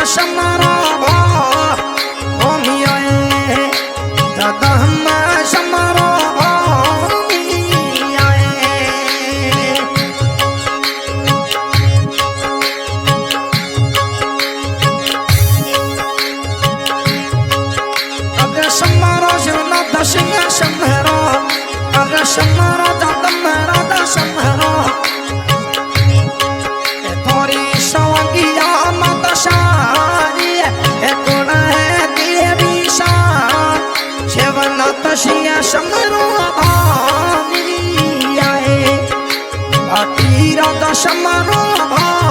शमरा शमरा जगमरा दा शमरा थोड़ी सवंगिया मत शारी कोण है देवी शान शिवनाथ सिंह शमरो आए तीरा दा शमरो आए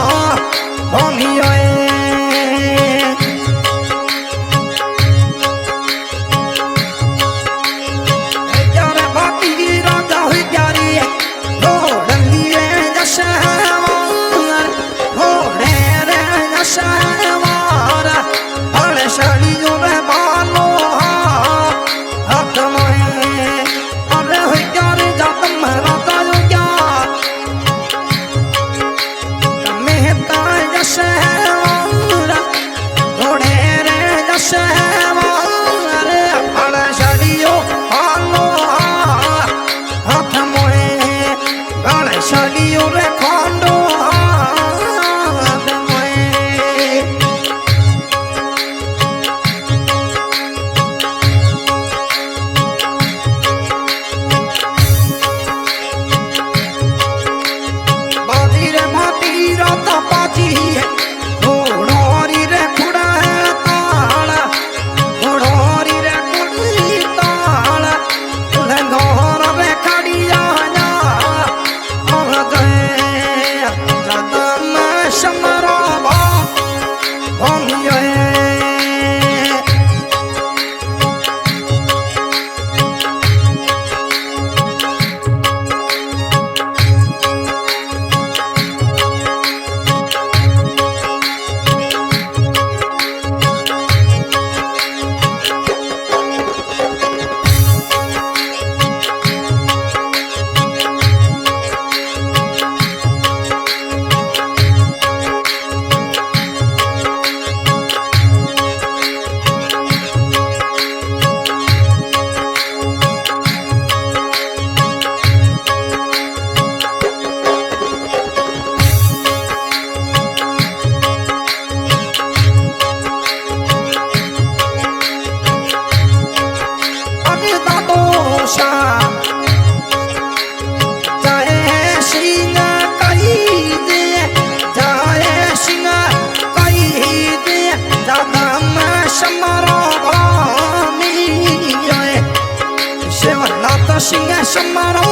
सिंह शमरा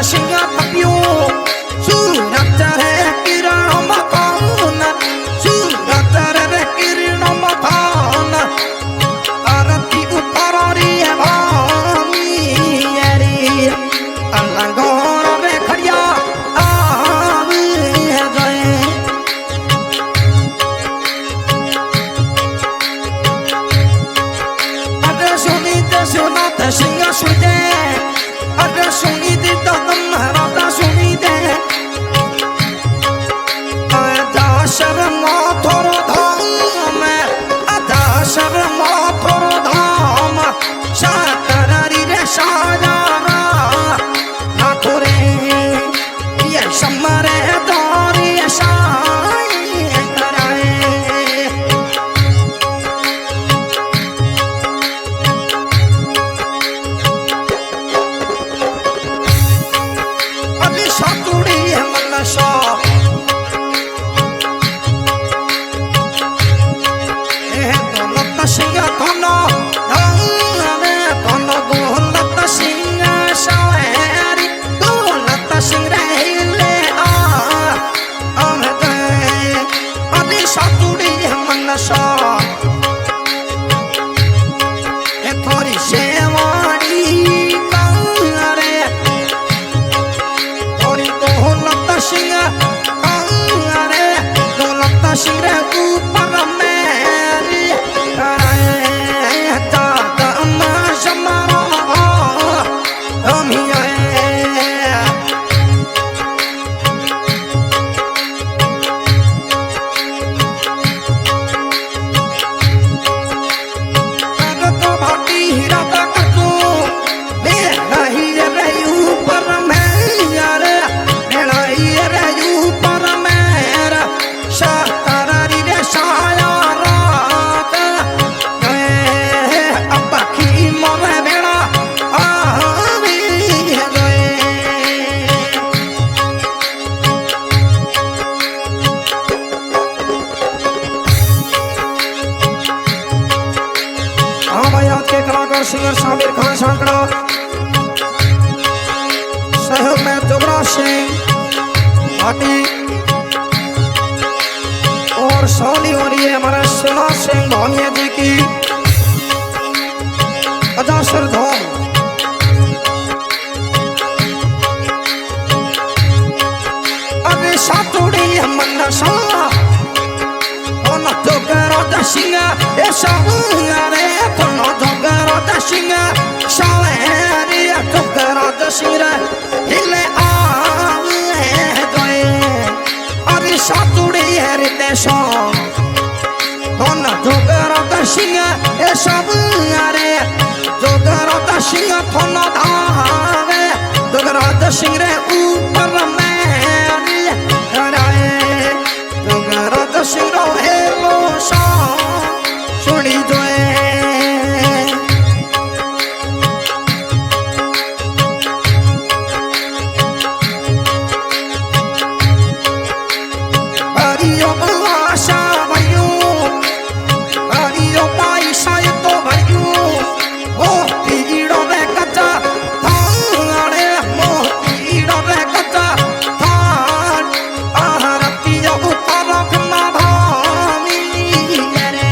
सिंह तपियो सूरत रे किरण मकान सूरत रे किरण मकान आरती उतारी है भामी रे अलंगोर रे खड़िया आवे गए अरे सुनी ते सुनात सिंह सुने अरे सुनी दे दम राता सुनी दे आदा शर्म थोर धाम आदा शर्म थोर धाम शातरारी रे शायारा ना थोरे ये समरे दारी शाय कराए अभी सातुड़ी है मल्लशा सिंह कोनो कोनो दौलत सिंह सवारी दौलत सिंह रहले अभी सातुड़ी है मल्लशा थोड़ी सेवाड़ी करे थोड़ी दौलत सिंह करे दौलत सिंह रे ऊपर मेरी सिंगर साबिर खान सांकड़ा सहयोग में जुगराज सिंह भाटी और सोनी हो रही है हमारे शिवनाथ सिंह धोनिया जी की अजासर धोम अभी सातुड़ी मन सा जोगराज सिंह ऐसा रे थोनो जोगराज सिंह सावेरी जोगराज सिंह हिले आवे गए अरे सातुड़ी है देशो थोनो जोगराज सिंह ऐसा रे जोगराज सिंह थोनो धावे जोगराज सिंह रे ऊपर मेरी कराए जोगराज सिंह रो हेलो सा सुनी जोए हरियो आशा भयो हरियो पैसा तो भयो ओ तीड़ो रे कच्चा थाने मोतीड़ो रे कच्चा थान आरतियो उतर रखना भामी रे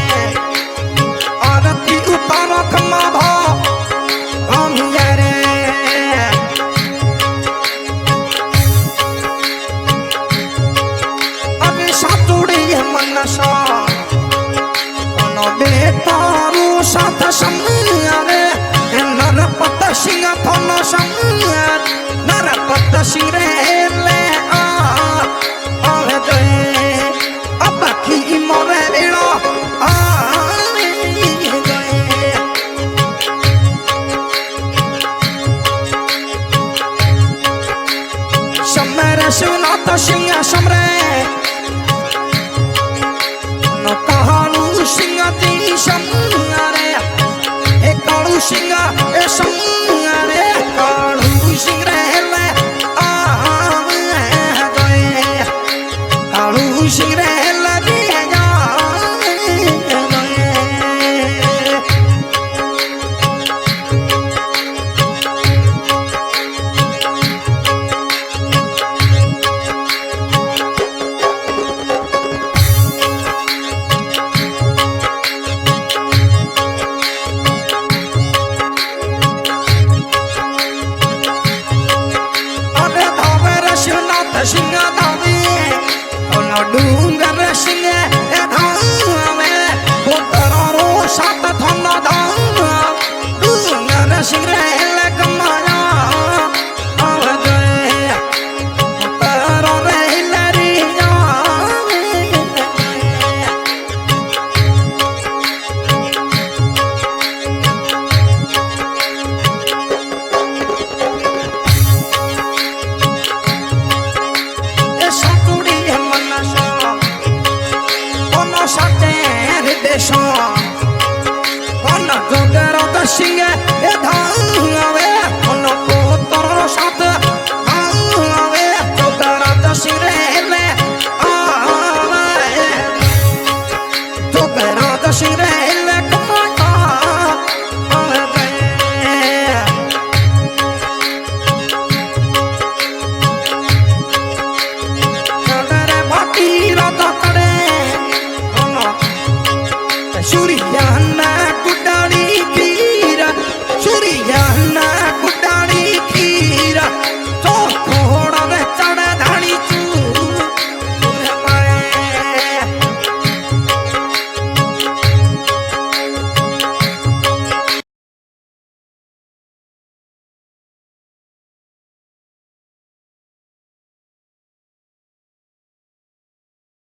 आरती उतर रखना भामी रे अभी सातुड़ी मनसा बेतारू साथ संगे नरपत सिंह थोनो संग नरपत सिंह रे ले आवे गए अब की मोरे बेड़ो आवे गए समरे शिवनाथ सिंह समरे न कहालू सिंह दी समरे ए कालू सिंह ए समरे कालू सिंह रे ले आवे गए कालू सिंह रे ले दिए जाए गए સિંગા દાવી ઓલો ડુંગર સિંગે